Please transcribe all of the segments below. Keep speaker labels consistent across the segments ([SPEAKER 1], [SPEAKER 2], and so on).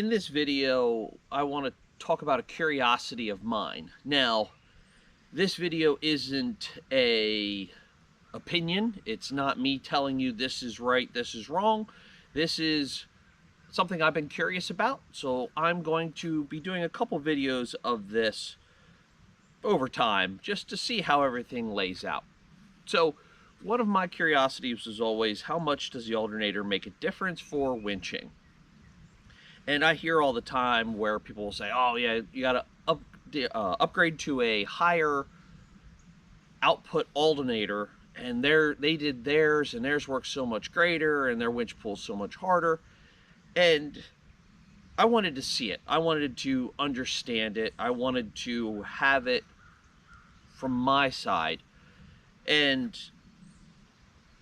[SPEAKER 1] In this video, I want to talk about a curiosity of mine. Now, this video isn't a opinion. It's not me telling you this is right, this is wrong. This is something I've been curious about, so I'm going to be doing a couple videos of this over time just to see how everything lays out. So, one of my curiosities is always, how much does the alternator make a difference for winching? And I hear all the time where people will say, oh yeah, you got to upgrade to a higher output alternator, and they did theirs, and theirs works so much greater, and their winch pulls so much harder. And I wanted to see it. I wanted to understand it. I wanted to have it from my side. And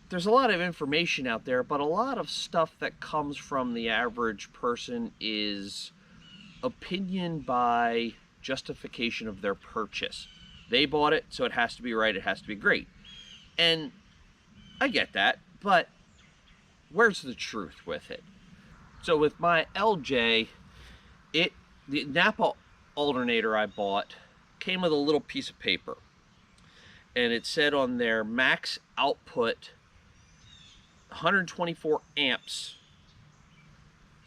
[SPEAKER 1] there's a lot of information out there, but a lot of stuff that comes from the average person is opinion by justification of their purchase. They bought it, so it has to be right, it has to be great. And I get that, but where's the truth with it? So with my LJ, the Napa alternator I bought came with a little piece of paper. And it said on there, max output 124 amps.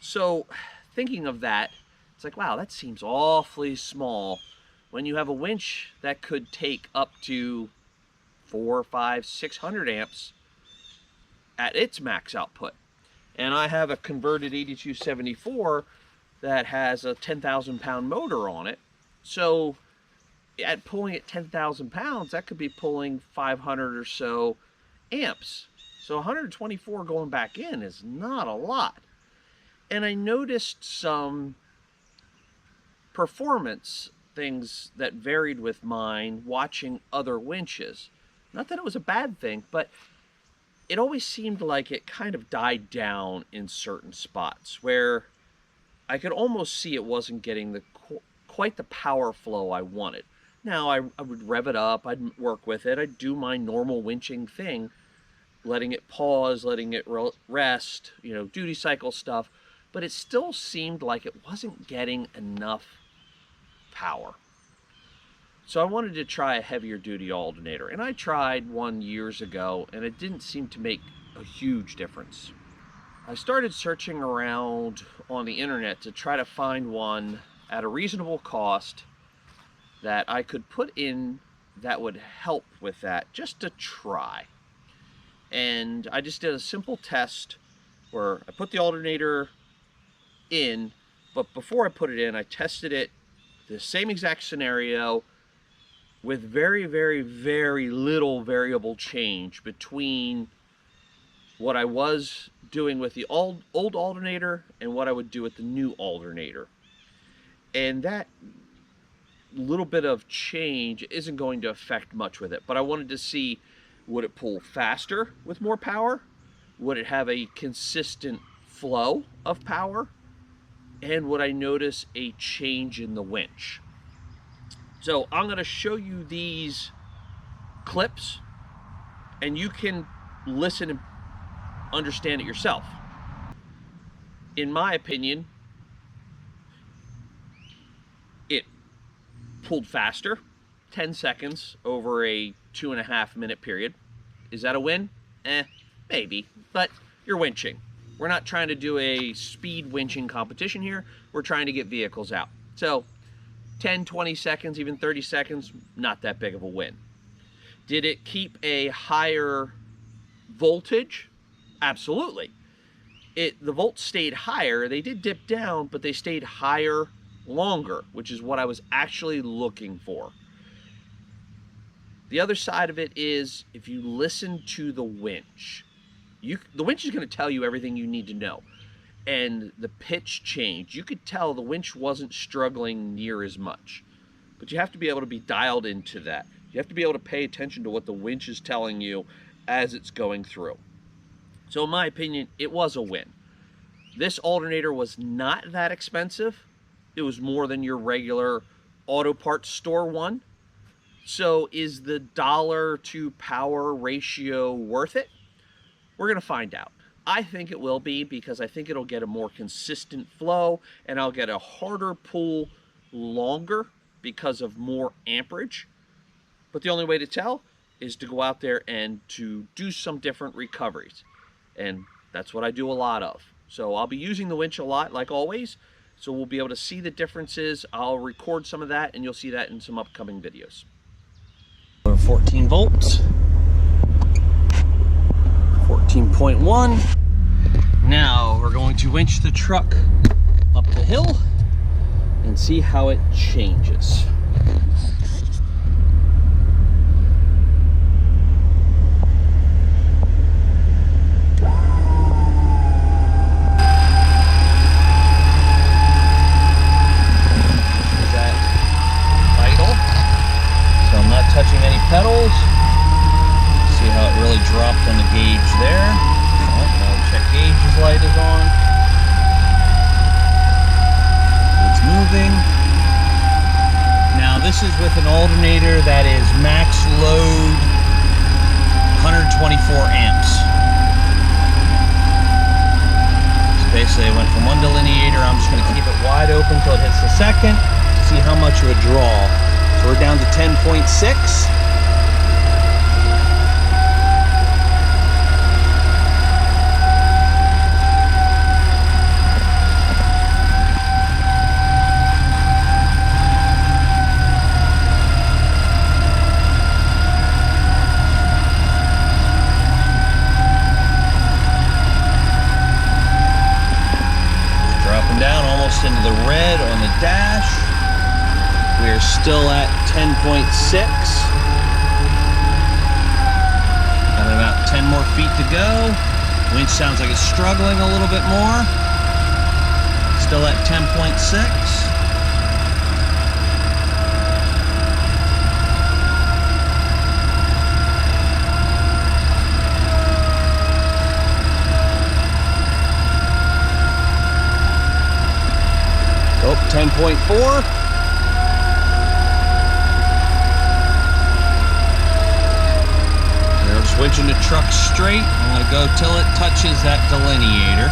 [SPEAKER 1] So thinking of that, it's like, wow, that seems awfully small when you have a winch that could take up to 400, 500, 600 amps at its max output. And I have a converted 8274 that has a 10,000 pound motor on it. So at pulling at 10,000 pounds, that could be pulling 500 or so amps. So 124 going back in is not a lot. And I noticed some performance things that varied with mine watching other winches. Not that it was a bad thing, but it always seemed like it kind of died down in certain spots where I could almost see it wasn't getting quite the power flow I wanted. Now, I would rev it up, I'd work with it, I'd do my normal winching thing, letting it pause, letting it rest, duty cycle stuff, but it still seemed like it wasn't getting enough power. So I wanted to try a heavier duty alternator, and I tried one years ago, and it didn't seem to make a huge difference. I started searching around on the internet to try to find one at a reasonable cost that I could put in that would help with that, just to try. And I just did a simple test where I put the alternator in, but before I put it in, I tested it the same exact scenario with very, very, very little variable change between what I was doing with the old alternator and what I would do with the new alternator. And that little bit of change isn't going to affect much with it, but I wanted to see, would it pull faster with more power? Would it have a consistent flow of power? And would I notice a change in the winch? So I'm going to show you these clips, and you can listen and understand it yourself. In my opinion, it pulled faster, 10 seconds over a 2.5 minute period. Is that a win? Maybe, but you're winching. We're not trying to do a speed winching competition here. We're trying to get vehicles out. So 10, 20 seconds, even 30 seconds, not that big of a win. Did it keep a higher voltage? Absolutely. The volts stayed higher. They did dip down, but they stayed higher longer, which is what I was actually looking for. The other side of it is, if you listen to the winch, the winch is going to tell you everything you need to know. And the pitch change, you could tell the winch wasn't struggling near as much. But you have to be able to be dialed into that. You have to be able to pay attention to what the winch is telling you as it's going through. So in my opinion, it was a win. This alternator was not that expensive. It was more than your regular auto parts store one. So is the dollar to power ratio worth it? We're going to find out. I think it will be, because I think it'll get a more consistent flow, and I'll get a harder pull longer because of more amperage. But the only way to tell is to go out there and to do some different recoveries. And that's what I do a lot of. So I'll be using the winch a lot, like always. So we'll be able to see the differences. I'll record some of that, and you'll see that in some upcoming videos. 14 volts. 14.1. Now we're going to winch the truck up the hill and see how it changes. Touching any pedals. See how it really dropped on the gauge there. Oh, now check gauge's light is on. It's moving. Now this is with an alternator that is max load 124 amps. So basically I went from one delineator. I'm just going to keep it wide open until it hits the second to see how much it would draw. So we're down to 10.6. Dropping down almost into the red on the dash. We're still at 10.6. Got about 10 more feet to go. Winch sounds like it's struggling a little bit more. Still at 10.6. Oh, 10.4. Winching the truck straight. I'm going to go till it touches that delineator,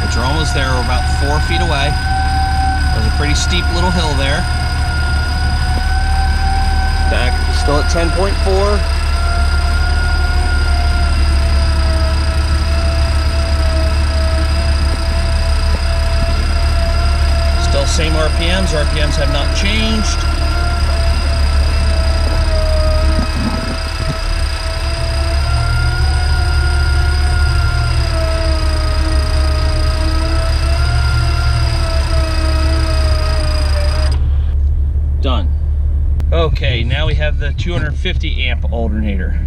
[SPEAKER 1] which are almost there. We're about 4 feet away. There's a pretty steep little hill there. Back, still at 10.4. Still same RPMs. RPMs have not changed. Done. Okay, now we have the 250 amp alternator.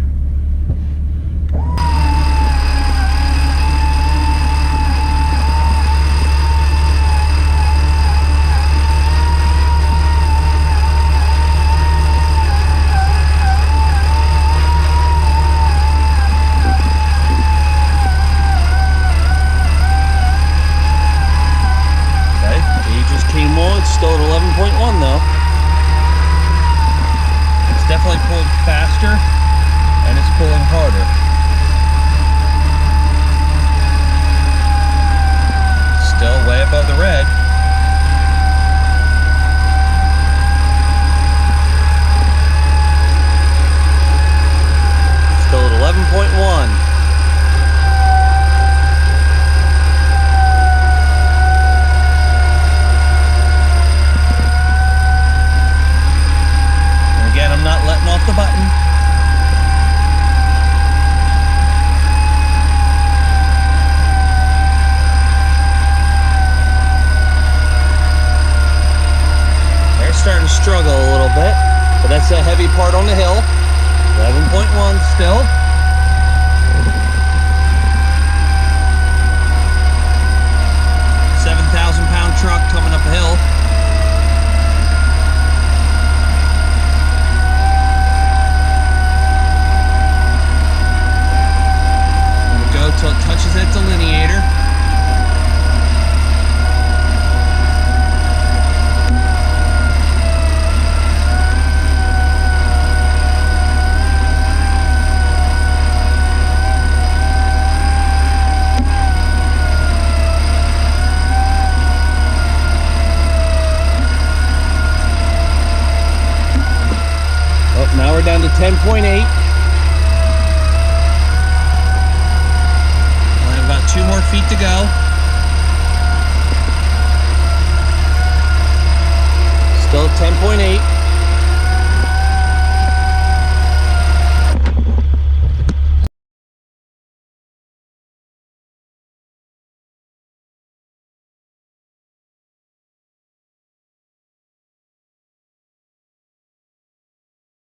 [SPEAKER 1] Okay, gauge just came on, it's still at 11.1 though. Definitely pulled faster, and it's pulling harder. Still way above the red. Still at 11.1. I'm not letting off the button. They're starting to struggle a little bit, but that's a heavy part on the hill. 11.1 still. £7,000 truck coming up a hill. Until it touches that delineator.
[SPEAKER 2] down to 10.8. I have about 2 more feet to go. Still at 10.8.